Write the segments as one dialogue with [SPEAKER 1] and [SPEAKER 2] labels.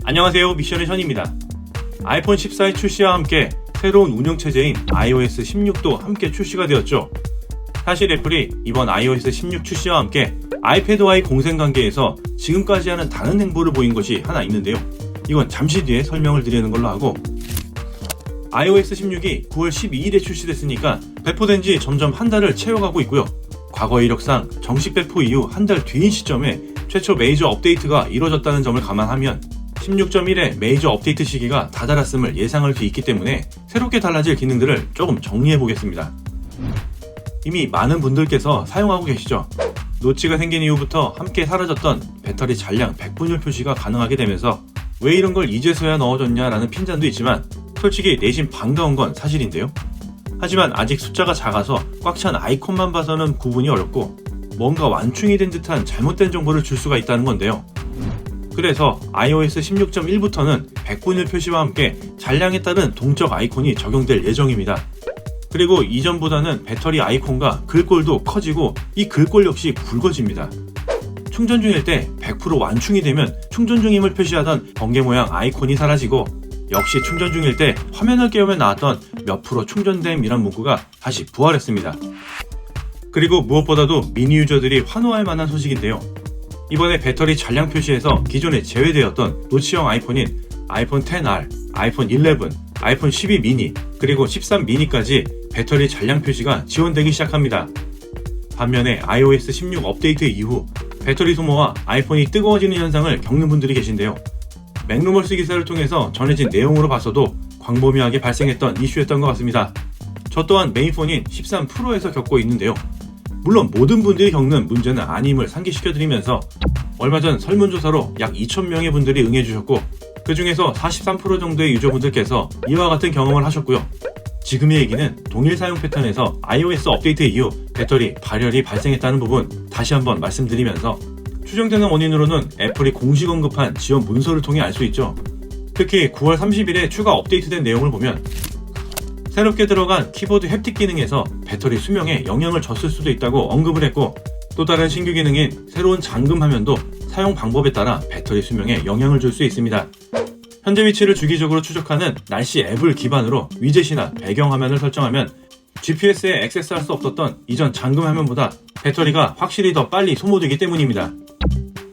[SPEAKER 1] 안녕하세요, 미션의 션입니다. 아이폰 14의 출시와 함께 새로운 운영체제인 iOS 16도 함께 출시가 되었죠. 사실 애플이 이번 iOS 16 출시와 함께 아이패드와의 공생관계에서 지금까지 하는 다른 행보를 보인 것이 하나 있는데요. 이건 잠시 뒤에 설명을 드리는 걸로 하고, iOS 16이 9월 12일에 출시됐으니까 배포된 지 점점 한 달을 채워가고 있고요. 과거 이력상 정식 배포 이후 한 달 뒤인 시점에 최초 메이저 업데이트가 이뤄졌다는 점을 감안하면 16.1의 메이저 업데이트 시기가 다다랐음을 예상할 수 있기 때문에 새롭게 달라질 기능들을 조금 정리해보겠습니다. 이미 많은 분들께서 사용하고 계시죠. 노치가 생긴 이후부터 함께 사라졌던 배터리 잔량 100분율 표시가 가능하게 되면서 왜 이런 걸 이제서야 넣어줬냐라는 핀잔도 있지만 솔직히 내심 반가운 건 사실인데요. 하지만 아직 숫자가 작아서 꽉 찬 아이콘만 봐서는 구분이 어렵고 뭔가 완충이 된 듯한 잘못된 정보를 줄 수가 있다는 건데요. 그래서 iOS 16.1부터는 100분율 표시와 함께 잔량에 따른 동적 아이콘이 적용될 예정입니다. 그리고 이전보다는 배터리 아이콘과 글꼴도 커지고 이 글꼴 역시 굵어집니다. 충전 중일 때 100% 완충이 되면 충전 중임을 표시하던 번개 모양 아이콘이 사라지고, 역시 충전 중일 때 화면을 깨우면 나왔던 몇 프로 충전됨이란 문구가 다시 부활했습니다. 그리고 무엇보다도 미니 유저들이 환호할 만한 소식인데요. 이번에 배터리 잔량 표시에서 기존에 제외되었던 노치형 아이폰인 아이폰 XR, 아이폰 11, 아이폰 12 미니, 그리고 13 미니까지 배터리 잔량 표시가 지원되기 시작합니다. 반면에 iOS 16 업데이트 이후 배터리 소모와 아이폰이 뜨거워지는 현상을 겪는 분들이 계신데요. 맥루머스 기사를 통해서 전해진 내용으로 봐서도 광범위하게 발생했던 이슈였던 것 같습니다. 저 또한 메인폰인 13 프로에서 겪고 있는데요. 물론 모든 분들이 겪는 문제는 아님을 상기시켜드리면서 얼마 전 설문조사로 약 2,000명의 분들이 응해주셨고, 그 중에서 43% 정도의 유저분들께서 이와 같은 경험을 하셨고요. 지금의 얘기는 동일 사용 패턴에서 iOS 업데이트 이후 배터리 발열이 발생했다는 부분 다시 한번 말씀드리면서, 추정되는 원인으로는 애플이 공식 언급한 지원 문서를 통해 알 수 있죠. 특히 9월 30일에 추가 업데이트된 내용을 보면 새롭게 들어간 키보드 햅틱 기능에서 배터리 수명에 영향을 줬을 수도 있다고 언급을 했고, 또 다른 신규 기능인 새로운 잠금 화면도 사용 방법에 따라 배터리 수명에 영향을 줄 수 있습니다. 현재 위치를 주기적으로 추적하는 날씨 앱을 기반으로 위젯이나 배경 화면을 설정하면 GPS에 액세스할 수 없었던 이전 잠금 화면보다 배터리가 확실히 더 빨리 소모되기 때문입니다.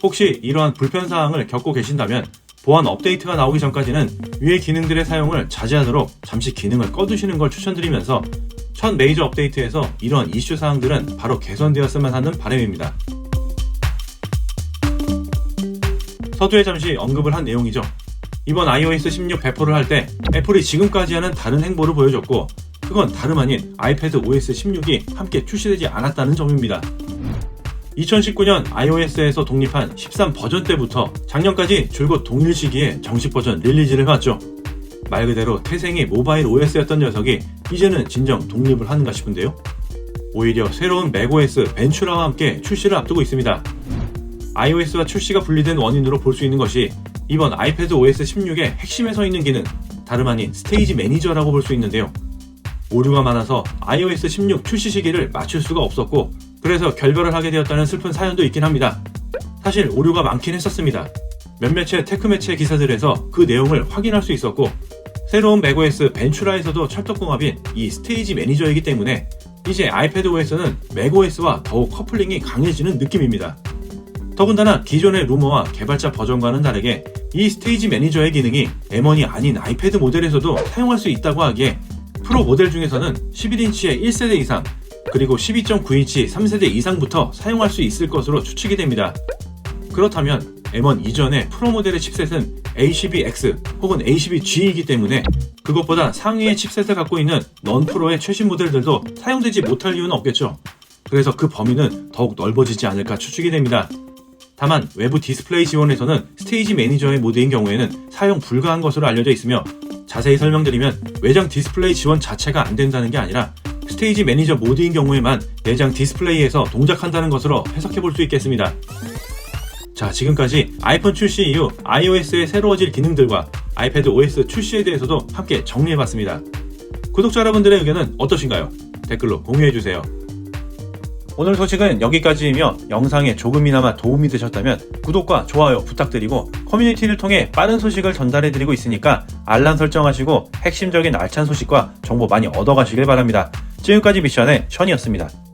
[SPEAKER 1] 혹시 이러한 불편사항을 겪고 계신다면 보안 업데이트가 나오기 전까지는 위의 기능들의 사용을 자제하도록 잠시 기능을 꺼두시는 걸 추천드리면서, 첫 메이저 업데이트에서 이러한 이슈 사항들은 바로 개선되었으면 하는 바람입니다. 서두에 잠시 언급을 한 내용이죠. 이번 iOS 16 배포를 할 때 애플이 지금까지 하는 다른 행보를 보여줬고, 그건 다름 아닌 아이패드 OS 16이 함께 출시되지 않았다는 점입니다. 2019년 iOS에서 독립한 13 버전 때부터 작년까지 줄곧 동일 시기에 정식 버전 릴리즈를 해왔죠. 말 그대로 태생이 모바일 OS였던 녀석이 이제는 진정 독립을 하는가 싶은데요. 오히려 새로운 macOS 벤츄라와 함께 출시를 앞두고 있습니다. iOS와 출시가 분리된 원인으로 볼 수 있는 것이 이번 아이패드 OS 16의 핵심에 서 있는 기능, 다름 아닌 스테이지 매니저라고 볼 수 있는데요. 오류가 많아서 iOS 16 출시 시기를 맞출 수가 없었고, 그래서 결별을 하게 되었다는 슬픈 사연도 있긴 합니다. 사실 오류가 많긴 했었습니다. 몇몇의 테크 매체 기사들에서 그 내용을 확인할 수 있었고, 새로운 macOS 벤츄라에서도 찰떡궁합인 이 스테이지 매니저이기 때문에 이제 아이패드 OS는 macOS와 더욱 커플링이 강해지는 느낌입니다. 더군다나 기존의 루머와 개발자 버전과는 다르게 이 스테이지 매니저의 기능이 M1이 아닌 아이패드 모델에서도 사용할 수 있다고 하기에 프로 모델 중에서는 11인치의 1세대 이상, 그리고 12.9인치 3세대 이상부터 사용할 수 있을 것으로 추측이 됩니다. 그렇다면 M1 이전의 프로 모델의 칩셋은 A12X 혹은 A12G이기 때문에 그것보다 상위의 칩셋을 갖고 있는 넌프로의 최신 모델들도 사용되지 못할 이유는 없겠죠. 그래서 그 범위는 더욱 넓어지지 않을까 추측이 됩니다. 다만 외부 디스플레이 지원에서는 스테이지 매니저의 모드인 경우에는 사용 불가한 것으로 알려져 있으며, 자세히 설명드리면 외장 디스플레이 지원 자체가 안 된다는 게 아니라 스테이지 매니저 모드인 경우에만 내장 디스플레이에서 동작한다는 것으로 해석해 볼 수 있겠습니다. 자, 지금까지 아이폰 출시 이후 iOS의 새로워질 기능들과 아이패드 OS 출시에 대해서도 함께 정리해봤습니다. 구독자 여러분들의 의견은 어떠신가요? 댓글로 공유해주세요. 오늘 소식은 여기까지이며 영상에 조금이나마 도움이 되셨다면 구독과 좋아요 부탁드리고 커뮤니티를 통해 빠른 소식을 전달해드리고 있으니까 알람 설정하시고 핵심적인 알찬 소식과 정보 많이 얻어가시길 바랍니다. 지금까지 미션의 션이었습니다.